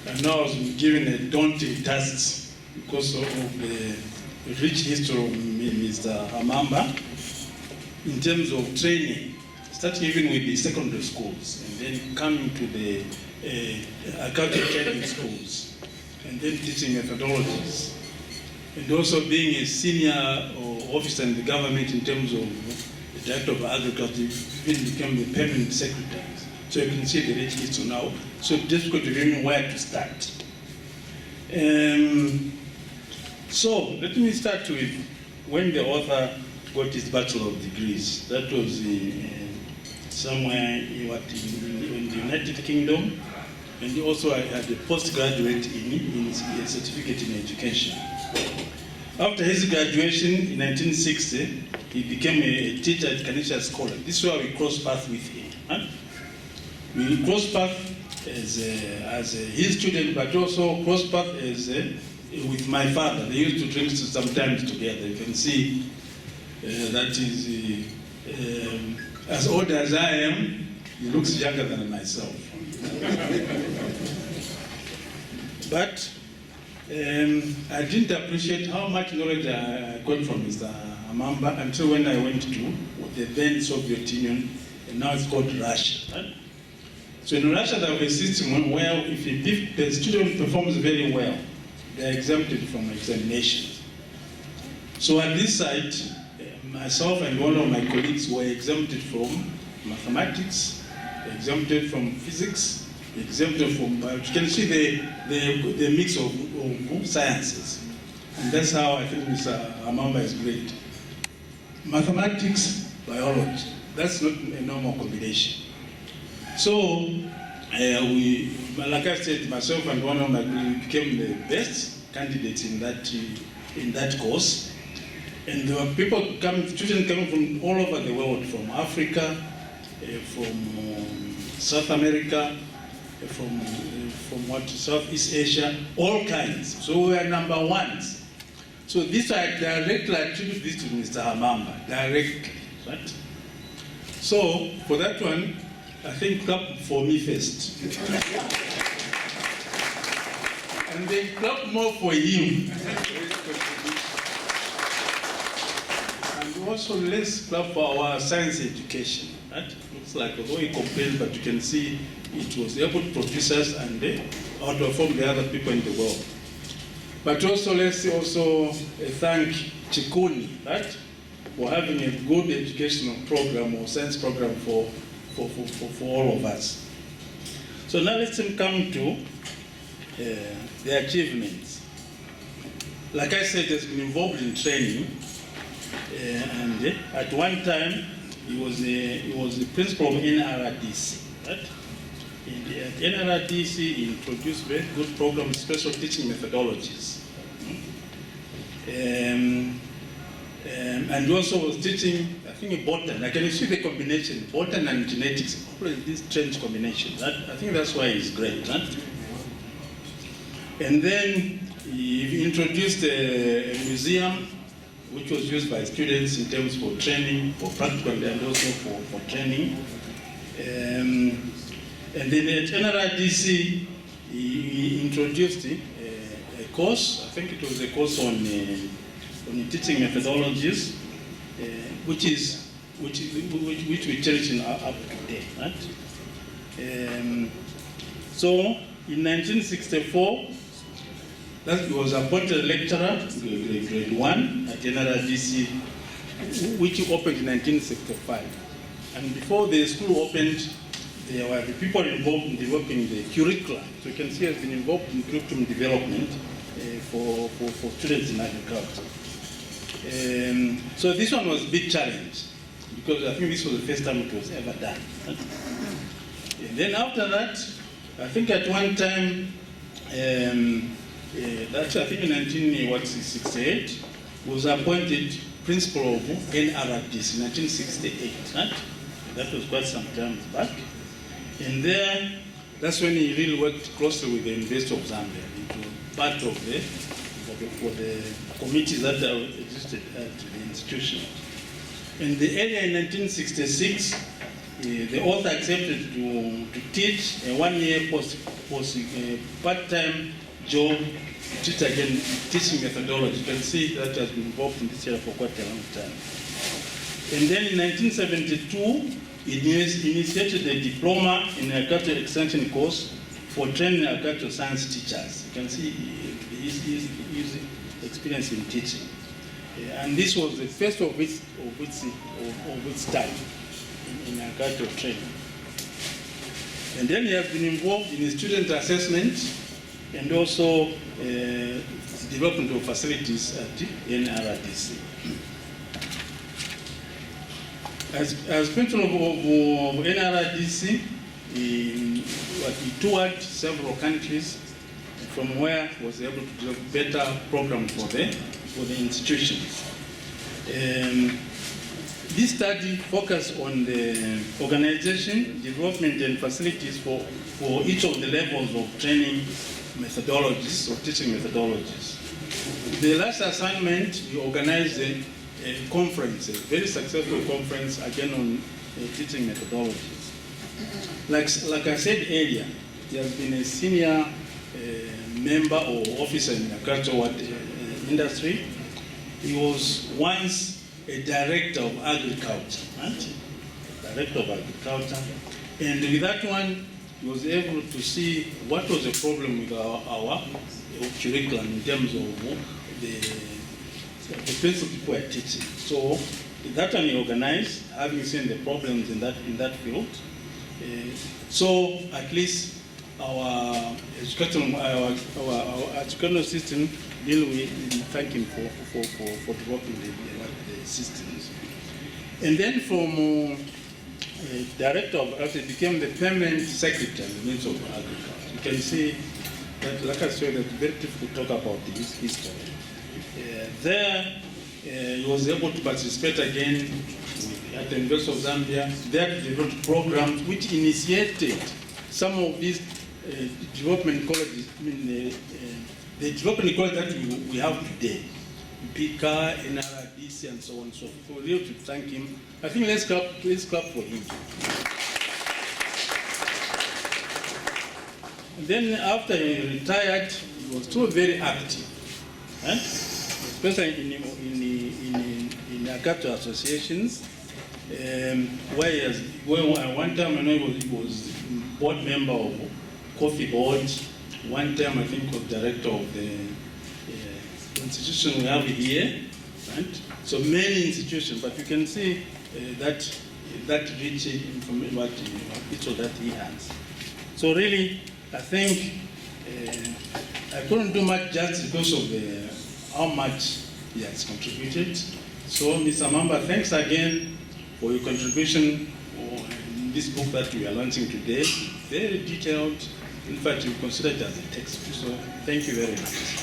And now I was given a daunting task because of the rich history of Mr. Hamaamba in terms of training, starting even with the secondary schools and then coming to the agricultural training schools and then teaching methodologies. And also being a senior officer in the government in terms of the Director of Agriculture, even became the permanent secretary. So you can see the rich history now. So it's difficult to know where to start. So let me start with when the author got his Bachelor of Degrees. That was somewhere in the United Kingdom. And he also had a postgraduate in a certificate in education. After his graduation in 1960, he became a teacher at Canisius Scholar. This is where we crossed paths with him. Huh? We crossed paths as his student, but also crossed paths with my father. They used to drink sometimes together. You can see that is, as old as I am, he looks younger than myself. But I didn't appreciate how much knowledge I got from Mr. Hamaamba until when I went to the then Soviet Union, and now it's called Russia. Right? So in Russia, there was a system where if the student performs very well, they are exempted from examinations. So at this site, myself and one of my colleagues were exempted from mathematics, exempted from physics, exempted from, you can see the mix of sciences. And that's how I think Mr. Hamaamba is great. Mathematics, biology, that's not a normal combination. So, like I said, myself and one of my colleagues became the best candidates in that course. And there were students coming from all over the world, from Africa, from South America, from Southeast Asia, all kinds. So we were number ones. So this I directly attribute this to Mr. Hamaamba, directly, right? So for that one, I think clap for me first. And then clap more for him. And also let's clap for our science education. Right? Looks like although he complained, but you can see it was able to produce us and outperform the other people in the world. But also let's also thank Chikuni, right, for having a good educational program or science program for all of us. So now let's come to the achievements. Like I said, he has been involved in training, and at one time he was the principal of NRDC. Right? At NRDC, he introduced very good programs, special teaching methodologies. And also was teaching, I think, botany. I can see the combination, botany and genetics, this strange combination. I think that's why he's great. Right? And then he introduced a museum which was used by students in terms for training, for practical and also for training. And then at NRDC, he introduced a course, I think it was a course on teaching methodologies, which we cherish up to date. Right? So in 1964, that was appointed lecturer, grade 1 at NRDC, which opened in 1965. And before the school opened, there were the people involved in developing the curricula. So you can see he has been involved in curriculum development for students in agriculture. So this one was a big challenge because I think this was the first time it was ever done. And then after that, I think at one time, that's I think in 1968, was appointed principal of NRDC in 1968. Right? That was quite some time back. And there, that's when he really worked closely with the University of Zambia. It was part of the committees that existed at the institution. And earlier in 1966, the author accepted to teach a 1-year part-time job to teach again teaching methodology. You can see that has been involved in this area for quite a long time. And then in 1972, he initiated a diploma in agricultural extension course for training agricultural science teachers. You can see his experience in teaching. And this was the first of its type in agricultural training. And then he has been involved in student assessment and also development of facilities at NRDC. As patron of NRDC, he toured several countries from where he was able to develop better programs for the institutions. This study focused on the organization, development, and facilities for each of the levels of training methodologies or teaching methodologies. The last assignment, we organized a conference, a very successful conference, again on teaching methodologies. Like I said earlier, he has been a senior member or officer in the agricultural industry. He was once a director of agriculture, right? Director of agriculture. And with that one, he was able to see what was the problem with our curriculum in terms of the principles people were teaching. So that one he organized, having seen the problems in that field. So at least our educational system deal with, thank him for developing the systems. And then from director of agriculture became the permanent secretary of the Ministry of Agriculture. You can see that, like I said, it's very difficult to talk about this history. There, he was able to participate again at the University of Zambia. There, to develop programs which initiated some of these development colleges, the development college that we have today, PICA, NRDC, and so on and so forth. So we're here to thank him. I think let's clap for him. And then after he retired, he was still very active, especially in agricultural associations, where one time I know he was board member of Coffee Board. One time I think was director of the institution we have here, right? So many institutions, but you can see that rich information about each of that he has. So really, I think I couldn't do much just because of how much he has contributed. So Mr. Hamaamba, thanks again for your contribution in this book that we are launching today. Very detailed. In fact, you consider it as a textbook. So thank you very much.